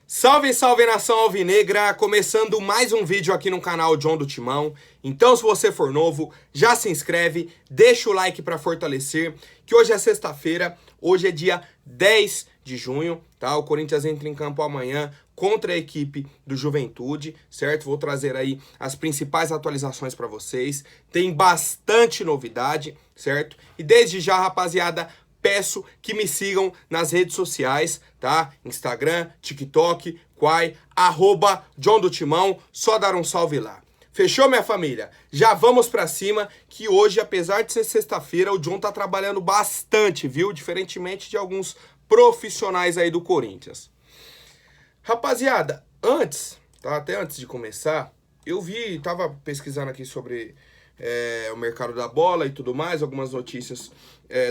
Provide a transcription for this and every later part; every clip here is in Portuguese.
Salve, salve nação alvinegra, começando mais um vídeo aqui no canal John do Timão. Então se você for novo, já se inscreve, deixa o like para fortalecer, que hoje é sexta-feira, hoje é dia 10 de junho, tá? O Corinthians entra em campo amanhã contra a equipe do Juventude, certo? Vou trazer aí as principais atualizações para vocês, tem bastante novidade, certo? E desde já, rapaziada, peço que me sigam nas redes sociais, tá? Instagram, TikTok, Quai, @John do Timão, só dar um salve lá. Fechou, minha família? Já vamos pra cima, que hoje, apesar de ser sexta-feira, o John tá trabalhando bastante, viu? Diferentemente de alguns profissionais aí do Corinthians. Rapaziada, antes, tá? Até antes de começar, tava pesquisando aqui sobre o mercado da bola e tudo mais, algumas notícias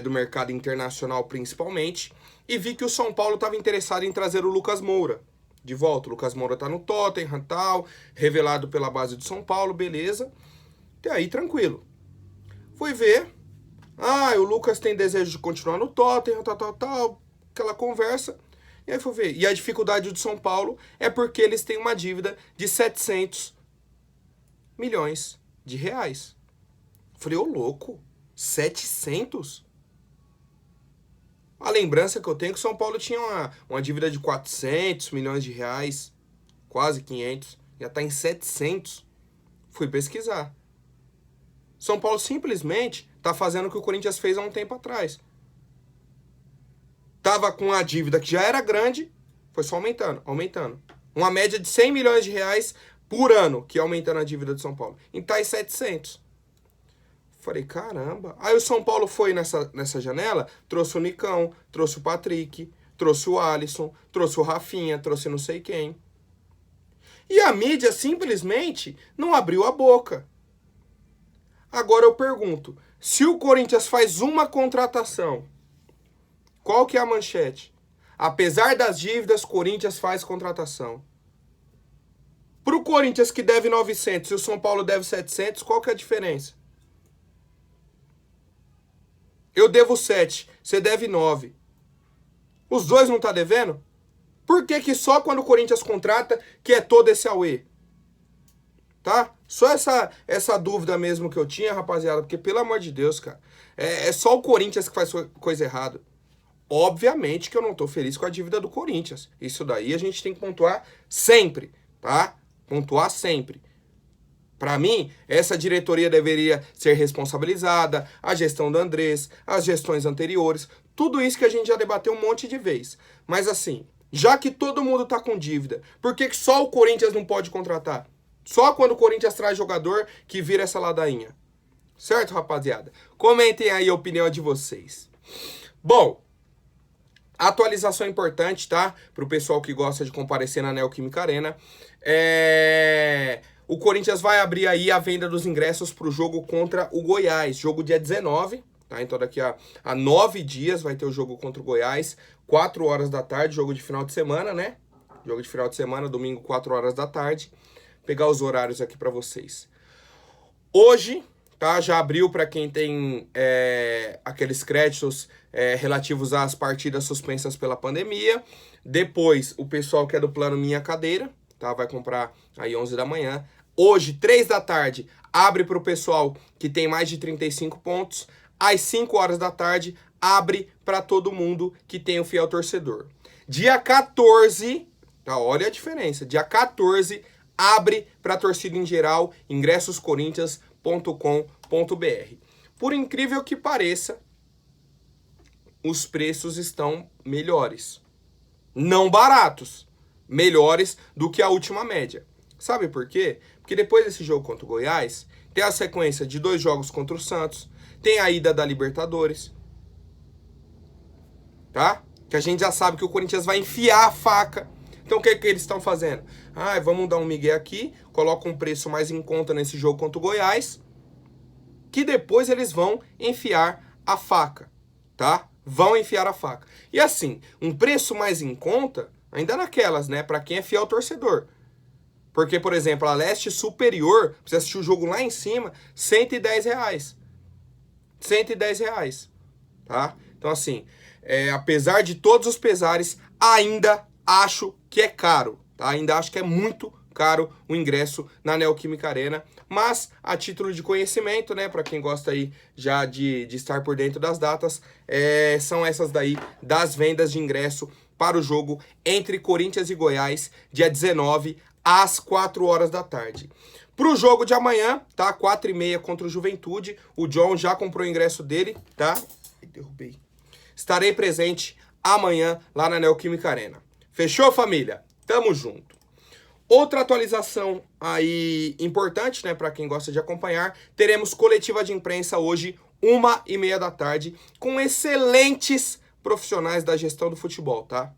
do mercado internacional principalmente, e vi que o São Paulo estava interessado em trazer o Lucas Moura de volta. O Lucas Moura tá no Tottenham, tal, revelado pela base do São Paulo, beleza. Até aí, tranquilo. Fui ver, o Lucas tem desejo de continuar no Tottenham, tal, aquela conversa. E aí fui ver. E a dificuldade do São Paulo é porque eles têm uma dívida de 700 milhões de reais. Falei, ô louco, 700? A lembrança que eu tenho é que o São Paulo tinha uma dívida de 400 milhões de reais, quase 500, já está em 700. Fui pesquisar. São Paulo simplesmente está fazendo o que o Corinthians fez há um tempo atrás. Tava com a dívida que já era grande, foi só aumentando. Uma média de 100 milhões de reais por ano, que ia aumentando a dívida do São Paulo. E tá em 700. Falei, caramba. Aí o São Paulo foi nessa janela, trouxe o Nicão, trouxe o Patrick, trouxe o Alisson, trouxe o Rafinha, trouxe não sei quem. E a mídia simplesmente não abriu a boca. Agora eu pergunto, se o Corinthians faz uma contratação, qual que é a manchete? Apesar das dívidas, Corinthians faz contratação. Pro Corinthians que deve 900 e o São Paulo deve 700, qual que é a diferença? Eu devo 7, você deve 9. Os dois não tá devendo? Por que só quando o Corinthians contrata que é todo esse auê? Tá? Só essa dúvida mesmo que eu tinha, rapaziada, porque pelo amor de Deus, cara, é só o Corinthians que faz coisa errada. Obviamente que eu não tô feliz com a dívida do Corinthians. Isso daí a gente tem que pontuar sempre, tá? Pontuar sempre. Para mim, essa diretoria deveria ser responsabilizada, a gestão do Andrés, as gestões anteriores, tudo isso que a gente já debateu um monte de vezes. Mas assim, já que todo mundo tá com dívida, por que só o Corinthians não pode contratar? Só quando o Corinthians traz jogador que vira essa ladainha. Certo, rapaziada? Comentem aí a opinião de vocês. Bom, atualização importante, tá? Pro pessoal que gosta de comparecer na Neoquímica Arena. O Corinthians vai abrir aí a venda dos ingressos pro jogo contra o Goiás. Jogo dia 19, tá? Então daqui a 9 dias vai ter o jogo contra o Goiás. 4 horas da tarde, jogo de final de semana, né? Jogo de final de semana, domingo, 4 horas da tarde. Pegar os horários aqui pra vocês. Hoje, tá? Já abriu para quem tem aqueles créditos relativos às partidas suspensas pela pandemia. Depois, o pessoal que é do plano Minha Cadeira, tá? Vai comprar aí 11 da manhã. Hoje, 3 da tarde, abre para o pessoal que tem mais de 35 pontos. Às 5 horas da tarde, abre para todo mundo que tem o fiel torcedor. Dia 14, tá? Olha a diferença. Dia 14, abre para a torcida em geral, ingressoscorinthians.com.br. Por incrível que pareça, os preços estão melhores. Não baratos, melhores do que a última média. Sabe por quê? Porque depois desse jogo contra o Goiás, tem a sequência de 2 jogos contra o Santos, tem a ida da Libertadores, tá? Que a gente já sabe que o Corinthians vai enfiar a faca. Então o que eles estão fazendo? Vamos dar um migué aqui, coloca um preço mais em conta nesse jogo contra o Goiás, que depois eles vão enfiar a faca, tá? Vão enfiar a faca. E assim, um preço mais em conta, ainda naquelas, né? Pra quem é fiel torcedor. Porque, por exemplo, a Leste Superior, pra você assistir o jogo lá em cima, R$110. R$110, tá? Então assim, apesar de todos os pesares, ainda acho que é caro, tá? Ainda acho que é muito caro o ingresso na Neoquímica Arena, mas a título de conhecimento, né, para quem gosta aí já de estar por dentro das datas, são essas daí das vendas de ingresso para o jogo entre Corinthians e Goiás, dia 19, às 4 horas da tarde. Para o jogo de amanhã, tá? 4h30 contra o Juventude, o John já comprou o ingresso dele, tá? Derrubei. Estarei presente amanhã lá na Neoquímica Arena. Fechou, família? Tamo junto. Outra atualização aí importante, né, para quem gosta de acompanhar, teremos coletiva de imprensa hoje, 1h30 da tarde, com excelentes profissionais da gestão do futebol, tá?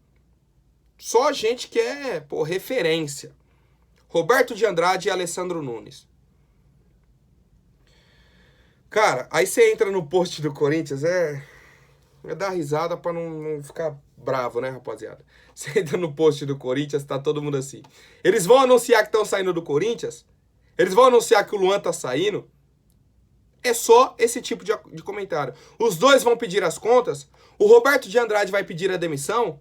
Só gente que é, pô, referência. Roberto de Andrade e Alessandro Nunes. Cara, aí você entra no post do Corinthians, é dar risada pra não ficar bravo, né, rapaziada? Você entra no post do Corinthians, tá todo mundo assim. Eles vão anunciar que estão saindo do Corinthians? Eles vão anunciar que o Luan tá saindo? É só esse tipo de comentário. Os dois vão pedir as contas? O Roberto de Andrade vai pedir a demissão?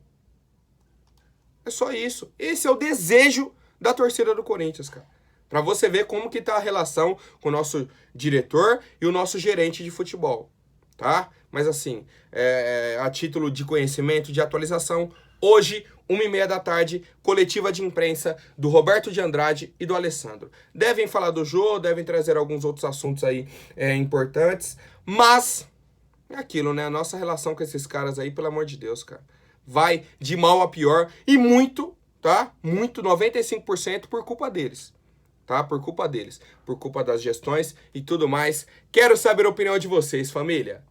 É só isso. Esse é o desejo da torcida do Corinthians, cara. Pra você ver como que tá a relação com o nosso diretor e o nosso gerente de futebol, tá? Mas assim, a título de conhecimento, de atualização, hoje, 1h30 da tarde, coletiva de imprensa do Roberto de Andrade e do Alessandro. Devem falar do jogo, devem trazer alguns outros assuntos aí importantes, mas é aquilo, né? A nossa relação com esses caras aí, pelo amor de Deus, cara, vai de mal a pior e muito, tá? Muito, 95% por culpa deles. Tá? Por culpa deles, por culpa das gestões e tudo mais. Quero saber a opinião de vocês, família.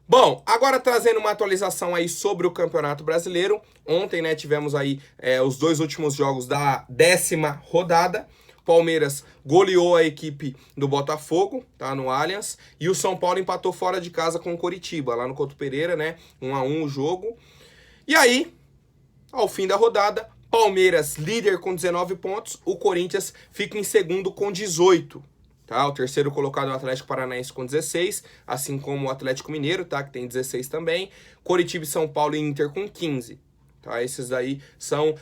Bom, agora trazendo uma atualização aí sobre o Campeonato Brasileiro. Ontem, né, tivemos aí os 2 últimos jogos da 10ª rodada. Palmeiras goleou a equipe do Botafogo, tá, no Allianz. E o São Paulo empatou fora de casa com o Coritiba, lá no Couto Pereira, né, 1-1 o jogo. E aí, ao fim da rodada, Palmeiras líder com 19 pontos, o Corinthians fica em segundo com 18. Tá? O terceiro colocado é o Atlético Paranaense com 16, assim como o Atlético Mineiro, tá? Que tem 16 também. Coritiba, São Paulo e Inter com 15. Tá? Esses daí são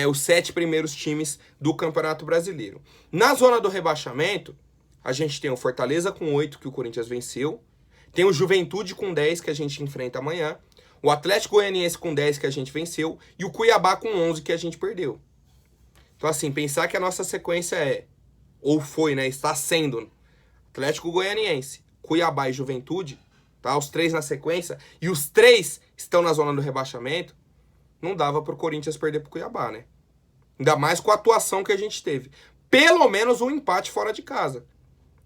os 7 primeiros times do Campeonato Brasileiro. Na zona do rebaixamento, a gente tem o Fortaleza com 8, que o Corinthians venceu. Tem o Juventude com 10, que a gente enfrenta amanhã. O Atlético Goianiense com 10, que a gente venceu. E o Cuiabá com 11, que a gente perdeu. Então, assim, pensar que a nossa sequência ou foi, né, está sendo Atlético Goianiense, Cuiabá e Juventude, tá? Os 3 na sequência, e os 3 estão na zona do rebaixamento, não dava pro Corinthians perder pro Cuiabá, né? Ainda mais com a atuação que a gente teve. Pelo menos um empate fora de casa,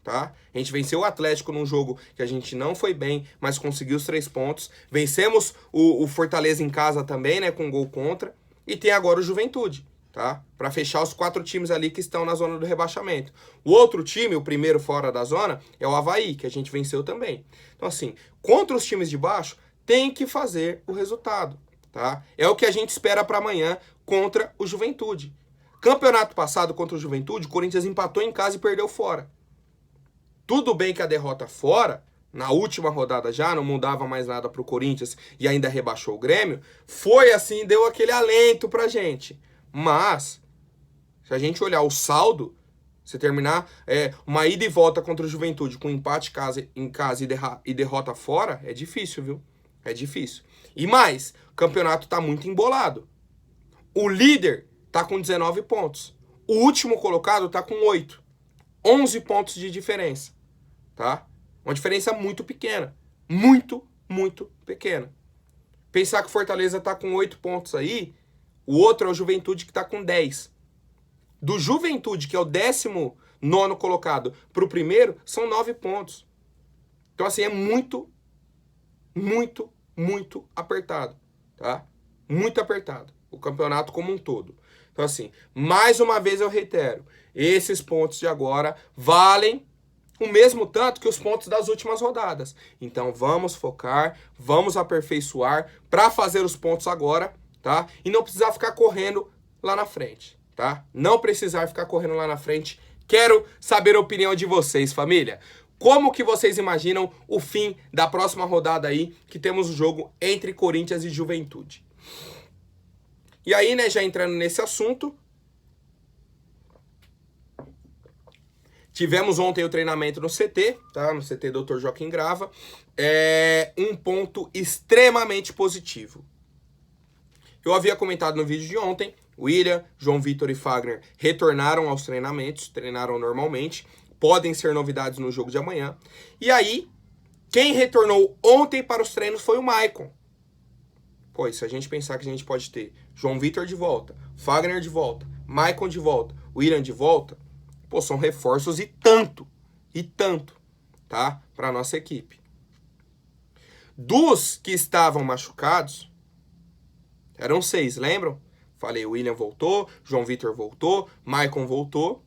tá? A gente venceu o Atlético num jogo que a gente não foi bem, mas conseguiu os 3 pontos. Vencemos o Fortaleza em casa também, né, com gol contra. E tem agora o Juventude, tá? Para fechar os 4 times ali que estão na zona do rebaixamento. O outro time, o primeiro fora da zona, é o Avaí, que a gente venceu também. Então, assim, contra os times de baixo, tem que fazer o resultado, tá? É o que a gente espera para amanhã contra o Juventude. Campeonato passado contra o Juventude, o Corinthians empatou em casa e perdeu fora. Tudo bem que a derrota fora, na última rodada já, não mudava mais nada pro Corinthians e ainda rebaixou o Grêmio, foi assim, deu aquele alento pra gente. Mas, se a gente olhar o saldo, se terminar uma ida e volta contra o Juventude com empate em casa e derrota fora, é difícil, viu? É difícil. E mais, o campeonato tá muito embolado. O líder tá com 19 pontos. O último colocado tá com 8. 11 pontos de diferença, tá? Uma diferença muito pequena. Muito, muito pequena. Pensar que o Fortaleza tá com 8 pontos aí, o outro é o Juventude que tá com 10. Do Juventude, que é o 19º colocado, pro primeiro, são 9 pontos. Então, assim, é muito, muito, muito apertado, tá? Muito apertado. O campeonato como um todo. Então, assim, mais uma vez eu reitero, esses pontos de agora valem o mesmo tanto que os pontos das últimas rodadas. Então, vamos focar, vamos aperfeiçoar para fazer os pontos agora, tá? E não precisar ficar correndo lá na frente, tá? Não precisar ficar correndo lá na frente. Quero saber a opinião de vocês, família. Como que vocês imaginam o fim da próxima rodada aí, que temos o jogo entre Corinthians e Juventude? E aí, né, já entrando nesse assunto, tivemos ontem o treinamento no CT, tá? No CT Dr. Joaquim Grava. Um ponto extremamente positivo. Eu havia comentado no vídeo de ontem, William, João Vitor e Fagner retornaram aos treinamentos, treinaram normalmente, podem ser novidades no jogo de amanhã. E aí, quem retornou ontem para os treinos foi o Maicon. Pô, se a gente pensar que a gente pode ter João Vitor de volta, Fagner de volta, Maicon de volta, William de volta, pô, são reforços e tanto, tá? Para nossa equipe. Dos que estavam machucados, eram 6, lembram? Falei, o William voltou, João Vitor voltou, Maicon voltou,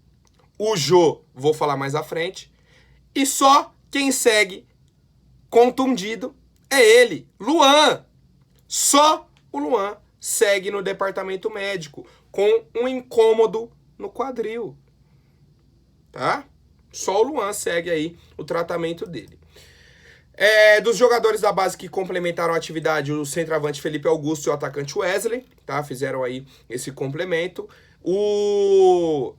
o Jô, vou falar mais à frente, e só quem segue contundido é ele, Luan. Só o Luan segue no departamento médico com um incômodo no quadril, tá? Só o Luan segue aí o tratamento dele. Dos jogadores da base que complementaram a atividade, o centroavante Felipe Augusto e o atacante Wesley, tá? Fizeram aí esse complemento. O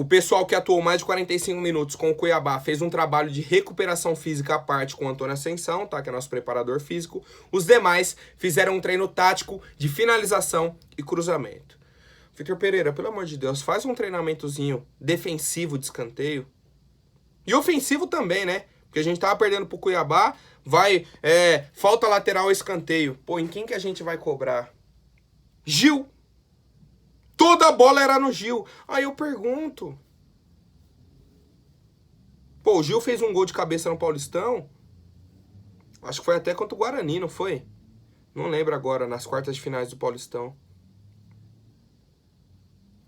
pessoal que atuou mais de 45 minutos com o Cuiabá fez um trabalho de recuperação física à parte com o Antônio Ascensão, tá? Que é nosso preparador físico. Os demais fizeram um treino tático de finalização e cruzamento. Vitor Pereira, pelo amor de Deus, faz um treinamentozinho defensivo de escanteio. E ofensivo também, né? Porque a gente tava perdendo pro Cuiabá, falta lateral escanteio. Pô, em quem que a gente vai cobrar? Gil! Toda a bola era no Gil. Aí eu pergunto. Pô, o Gil fez um gol de cabeça no Paulistão. Acho que foi até contra o Guarani, não foi? Não lembro agora, nas quartas de finais do Paulistão.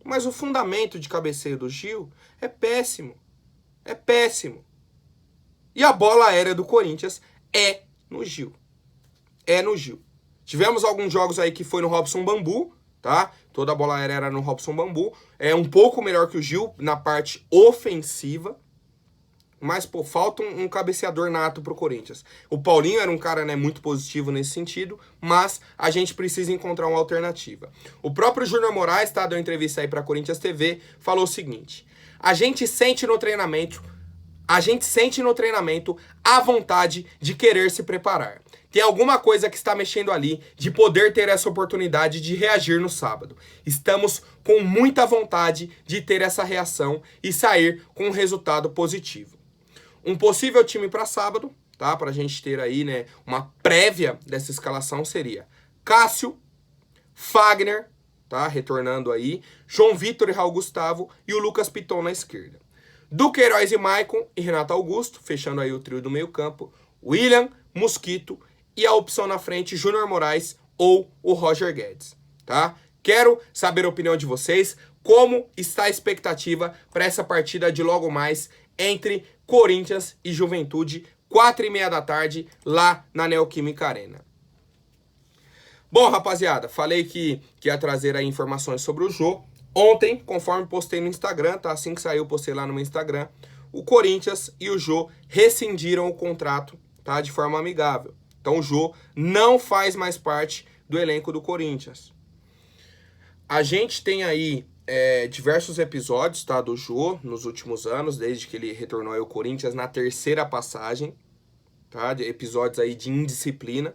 Mas o fundamento de cabeceio do Gil é péssimo. É péssimo. E a bola aérea do Corinthians é no Gil. É no Gil. Tivemos alguns jogos aí que foi no Robson Bambu, tá? Toda a bola aérea era no Robson Bambu. É um pouco melhor que o Gil na parte ofensiva. Mas, pô, falta um cabeceador nato pro Corinthians. O Paulinho era um cara, né, muito positivo nesse sentido, mas a gente precisa encontrar uma alternativa. O próprio Júnior Moraes, tá, deu entrevista aí pra Corinthians TV, falou o seguinte: a gente sente no treinamento a vontade de querer se preparar. Tem alguma coisa que está mexendo ali de poder ter essa oportunidade de reagir no sábado. Estamos com muita vontade de ter essa reação e sair com um resultado positivo. Um possível time para sábado, tá? Para a gente ter aí, né, uma prévia dessa escalação seria Cássio, Fagner, tá? Retornando aí, João Vitor e Raul Gustavo e o Lucas Piton na esquerda. Duqueiroz e Maicon e Renato Augusto, fechando aí o trio do meio campo, William, Mosquito e a opção na frente, Júnior Moraes ou o Roger Guedes, tá? Quero saber a opinião de vocês, como está a expectativa para essa partida de logo mais entre Corinthians e Juventude, 4h30 da tarde, lá na Neoquímica Arena. Bom, rapaziada, falei que ia trazer aí informações sobre o jogo. Ontem, conforme postei no Instagram, tá? Assim que saiu, postei lá no meu Instagram, o Corinthians e o Jô rescindiram o contrato, tá? De forma amigável. Então o Jô não faz mais parte do elenco do Corinthians. A gente tem aí diversos episódios, tá, do Jô nos últimos anos, desde que ele retornou ao Corinthians na terceira passagem, tá? De episódios aí de indisciplina.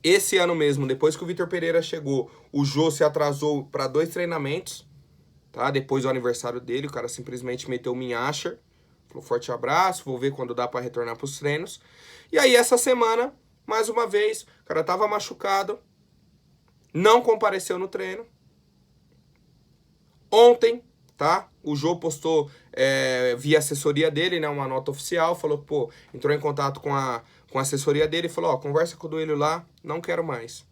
Esse ano mesmo, depois que o Vitor Pereira chegou, o Jô se atrasou para 2 treinamentos, tá? Depois do aniversário dele, o cara simplesmente meteu o minhacha, falou forte abraço, vou ver quando dá para retornar para os treinos. E aí essa semana, mais uma vez, o cara tava machucado, não compareceu no treino. Ontem, tá? O Jô postou via assessoria dele, né? Uma nota oficial, falou que, pô, entrou em contato com a assessoria dele e falou, ó, conversa com o Duílio lá, não quero mais.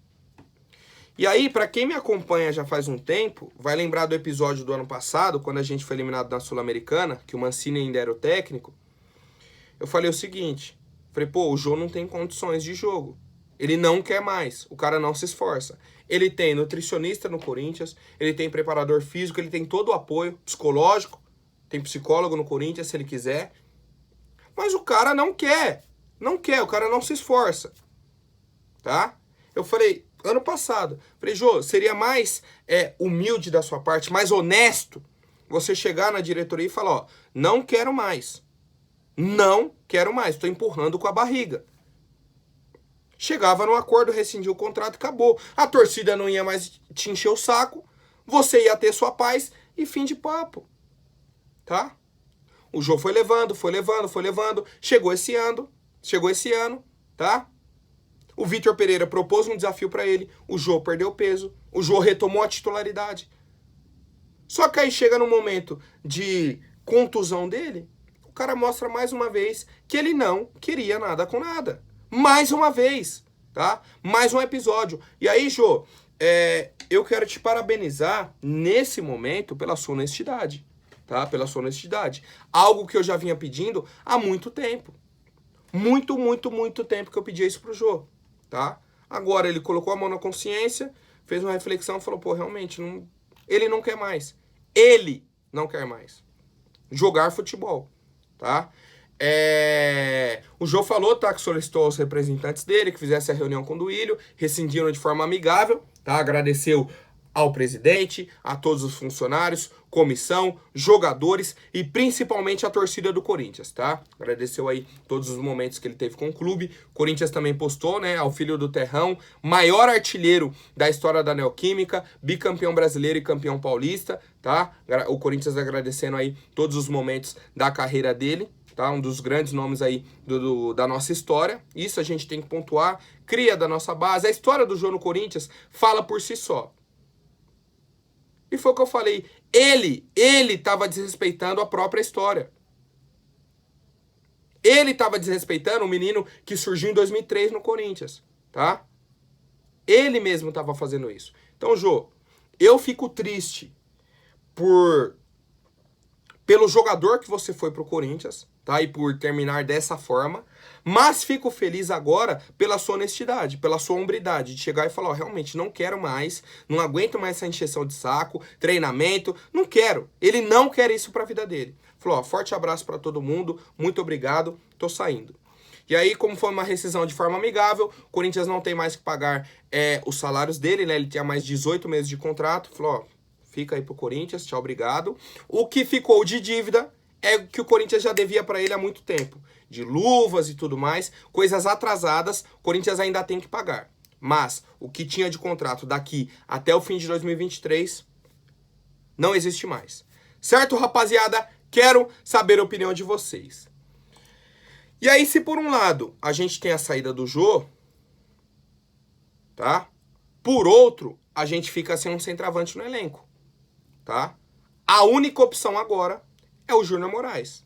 E aí, pra quem me acompanha já faz um tempo, vai lembrar do episódio do ano passado, quando a gente foi eliminado na Sul-Americana, que o Mancini ainda era o técnico. Eu falei o seguinte, falei, pô, o Jô não tem condições de jogo. Ele não quer mais, o cara não se esforça. Ele tem nutricionista no Corinthians, ele tem preparador físico, ele tem todo o apoio psicológico, tem psicólogo no Corinthians se ele quiser. Mas o cara não quer, o cara não se esforça, tá? Eu falei, ano passado. Falei, Jô, seria mais humilde da sua parte, mais honesto, você chegar na diretoria e falar, ó, não quero mais. Não quero mais, estou empurrando com a barriga. Chegava num acordo, rescindia o contrato, acabou. A torcida não ia mais te encher o saco, você ia ter sua paz e fim de papo. Tá? O Jô foi levando. Chegou esse ano, tá? O Vitor Pereira propôs um desafio para ele, o Jô perdeu peso, o Jô retomou a titularidade. Só que aí chega no momento de contusão dele, o cara mostra mais uma vez que ele não queria nada com nada. Mais uma vez, tá? Mais um episódio. E aí, Jô, eu quero te parabenizar nesse momento pela sua honestidade, tá? Pela sua honestidade. Algo que eu já vinha pedindo há muito tempo. Muito tempo que eu pedia isso pro Jô, tá? Agora ele colocou a mão na consciência, fez uma reflexão e falou, pô, realmente, ele não quer mais. Ele não quer mais jogar futebol, tá? O Jô falou, tá, que solicitou aos representantes dele que fizesse a reunião com o Duílio, rescindiram de forma amigável, tá? Agradeceu ao presidente, a todos os funcionários, comissão, jogadores e principalmente a torcida do Corinthians, tá? Agradeceu aí todos os momentos que ele teve com o clube. Corinthians também postou, né, ao filho do Terrão, maior artilheiro da história da Neoquímica, bicampeão brasileiro e campeão paulista, tá? O Corinthians agradecendo aí todos os momentos da carreira dele, tá? Um dos grandes nomes aí da nossa história. Isso a gente tem que pontuar. Cria da nossa base. A história do Jô no Corinthians fala por si só. E foi o que eu falei. Ele estava desrespeitando a própria história. Ele estava desrespeitando o menino que surgiu em 2003 no Corinthians, tá? Ele mesmo estava fazendo isso. Então, Jô, eu fico triste pelo jogador que você foi pro Corinthians, tá? E por terminar dessa forma. Mas fico feliz agora pela sua honestidade, pela sua hombridade, de chegar e falar, ó, realmente não quero mais, não aguento mais essa encheção de saco, treinamento, não quero. Ele não quer isso pra vida dele. Falou, ó, forte abraço pra todo mundo, muito obrigado, tô saindo. E aí, como foi uma rescisão de forma amigável, o Corinthians não tem mais que pagar os salários dele, né? Ele tinha mais 18 meses de contrato, falou, ó, fica aí pro Corinthians, tchau, obrigado. O que ficou de dívida é que o Corinthians já devia pra ele há muito tempo. De luvas e tudo mais, coisas atrasadas, o Corinthians ainda tem que pagar. Mas o que tinha de contrato daqui até o fim de 2023 não existe mais. Certo, rapaziada? Quero saber a opinião de vocês. E aí, se por um lado a gente tem a saída do Jô, tá? Por outro, a gente fica sem um centroavante no elenco, tá? A única opção agora é o Júnior Moraes.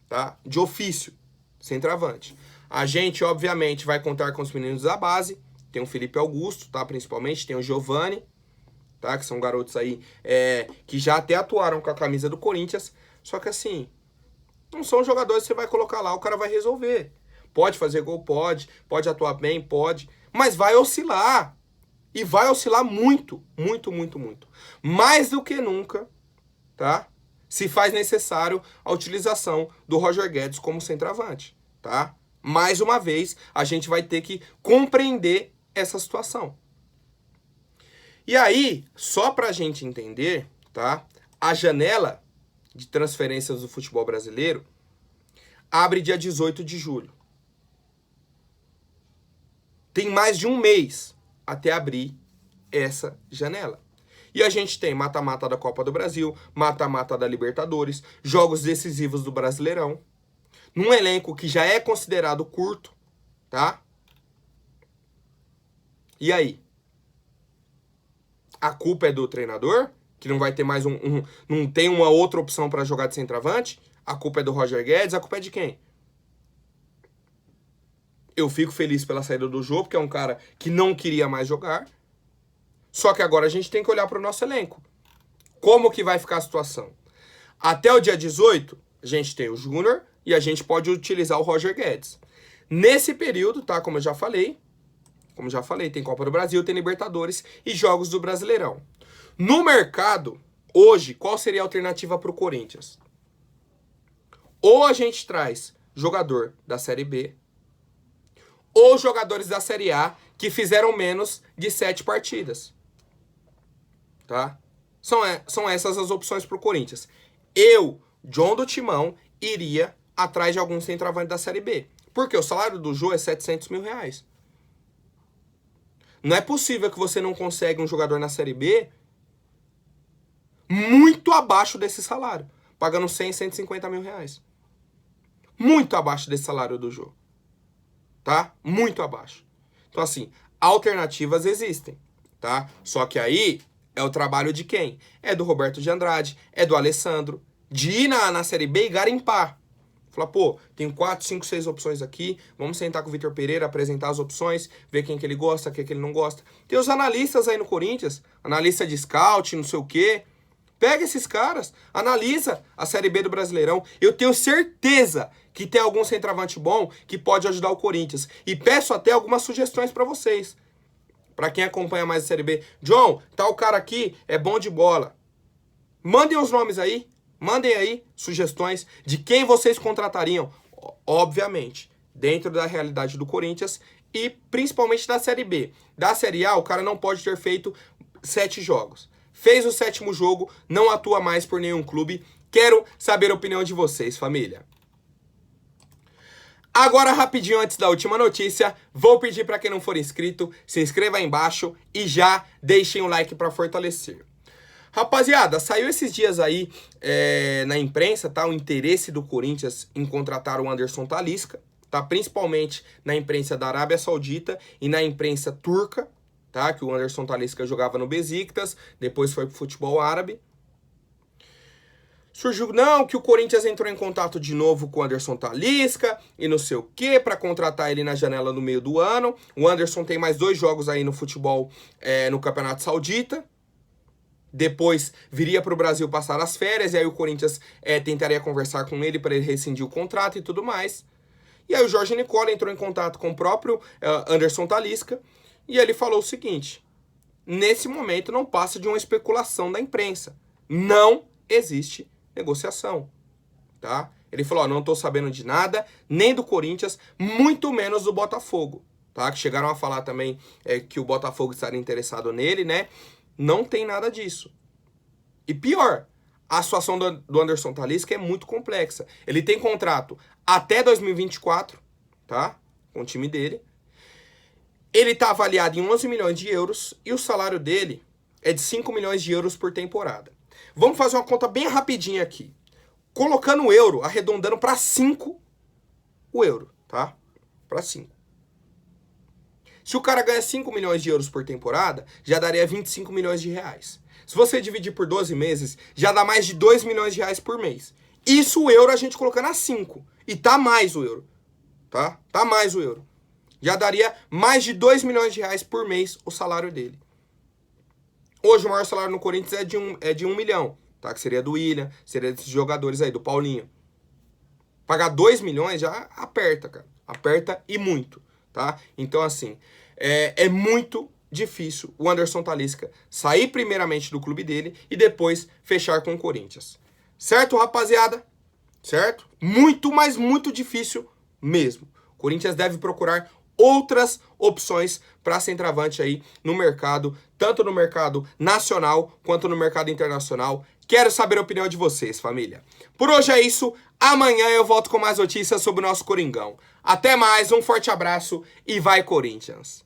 Tá? De ofício, centroavante. A gente, obviamente, vai contar com os meninos da base. Tem o Felipe Augusto, tá? Principalmente, tem o Giovani, tá? Que são garotos aí que já até atuaram com a camisa do Corinthians. Só que assim, não são jogadores que você vai colocar lá, o cara vai resolver. Pode fazer gol, pode atuar bem, pode, mas vai oscilar. E vai oscilar muito. Mais do que nunca, tá? Se faz necessário a utilização do Roger Guedes como centroavante, tá? Mais uma vez, a gente vai ter que compreender essa situação. E aí, só pra gente entender, tá? A janela de transferências do futebol brasileiro abre dia 18 de julho. Tem mais de um mês até abrir essa janela. E a gente tem mata-mata da Copa do Brasil, mata-mata da Libertadores, jogos decisivos do Brasileirão. Num elenco que já é considerado curto, tá? E aí? A culpa é do treinador? Que não vai ter mais não tem uma outra opção para jogar de centroavante? A culpa é do Roger Guedes? A culpa é de quem? Eu fico feliz pela saída do Jô, porque é um cara que não queria mais jogar. Só que agora a gente tem que olhar para o nosso elenco. Como que vai ficar a situação? Até o dia 18, a gente tem o Júnior e a gente pode utilizar o Roger Guedes. Nesse período, tá? Como eu já falei, tem Copa do Brasil, tem Libertadores e jogos do Brasileirão. No mercado, hoje, qual seria a alternativa para o Corinthians? Ou a gente traz jogador da Série B, ou jogadores da Série A que fizeram menos de 7 partidas. Tá? São essas as opções pro Corinthians. Eu, John do Timão, iria atrás de algum centroavante da Série B. Porque o salário do Jô é 700 mil reais. Não é possível que você não consegue um jogador na Série B muito abaixo desse salário. Pagando 100, 150 mil reais. Muito abaixo desse salário do Jô. Tá? Muito abaixo. Então, assim, alternativas existem. Tá? Só que aí é o trabalho de quem? É do Roberto de Andrade, é do Alessandro. De ir na Série B e garimpar. Falar, pô, tem 4, 5, 6 opções aqui. Vamos sentar com o Vitor Pereira, apresentar as opções, ver quem que ele gosta, quem que ele não gosta. Tem os analistas aí no Corinthians, analista de scout, não sei o quê. Pega esses caras, analisa a Série B do Brasileirão. Eu tenho certeza que tem algum centroavante bom que pode ajudar o Corinthians. E peço até algumas sugestões para vocês. Para quem acompanha mais a Série B. John, tá o cara aqui, é bom de bola. Mandem os nomes aí. Mandem aí sugestões de quem vocês contratariam. Obviamente, dentro da realidade do Corinthians e principalmente da Série B. Da Série A, o cara não pode ter feito 7 jogos. Fez o 7º jogo, não atua mais por nenhum clube. Quero saber a opinião de vocês, família. Agora, rapidinho, antes da última notícia, vou pedir para quem não for inscrito, se inscreva aí embaixo e já deixem o like para fortalecer. Rapaziada, saiu esses dias aí na imprensa, tá? O interesse do Corinthians em contratar o Anderson Talisca, tá? Principalmente na imprensa da Arábia Saudita e na imprensa turca, tá? Que o Anderson Talisca jogava no Besiktas, depois foi pro futebol árabe. Surgiu, não, que o Corinthians entrou em contato de novo com o Anderson Talisca e não sei o que, para contratar ele na janela no meio do ano. O Anderson tem mais 2 jogos aí no futebol, no Campeonato Saudita. Depois viria para o Brasil passar as férias, e aí o Corinthians tentaria conversar com ele para ele rescindir o contrato e tudo mais. E aí o Jorge Nicola entrou em contato com o próprio Anderson Talisca, e ele falou o seguinte: nesse momento não passa de uma especulação da imprensa. Não existe negociação, tá? Ele falou, ó, não tô sabendo de nada, nem do Corinthians, muito menos do Botafogo, tá? Que chegaram a falar também que o Botafogo estaria interessado nele, né? Não tem nada disso. E pior, a situação do Anderson Talisca é muito complexa. Ele tem contrato até 2024, tá? Com o time dele. Ele tá avaliado em 11 milhões de euros e o salário dele é de 5 milhões de euros por temporada. Vamos fazer uma conta bem rapidinha aqui. Colocando o euro, arredondando para 5 o euro, tá? Para 5. Se o cara ganha 5 milhões de euros por temporada, já daria 25 milhões de reais. Se você dividir por 12 meses, já dá mais de 2 milhões de reais por mês. Isso o euro a gente colocando a 5. E tá mais o euro, tá? Tá mais o euro. Já daria mais de 2 milhões de reais por mês o salário dele. Hoje o maior salário no Corinthians é de 1 milhão, tá? Que seria do William, seria desses jogadores aí, do Paulinho. Pagar 2 milhões já aperta, cara. Aperta e muito, tá? Então, assim, é muito difícil o Anderson Talisca sair primeiramente do clube dele e depois fechar com o Corinthians. Certo, rapaziada? Certo? Muito, mas muito difícil mesmo. O Corinthians deve procurar outras opções para centroavante aí no mercado, tanto no mercado nacional quanto no mercado internacional. Quero saber a opinião de vocês, família. Por hoje é isso. Amanhã eu volto com mais notícias sobre o nosso Coringão. Até mais, um forte abraço e vai Corinthians!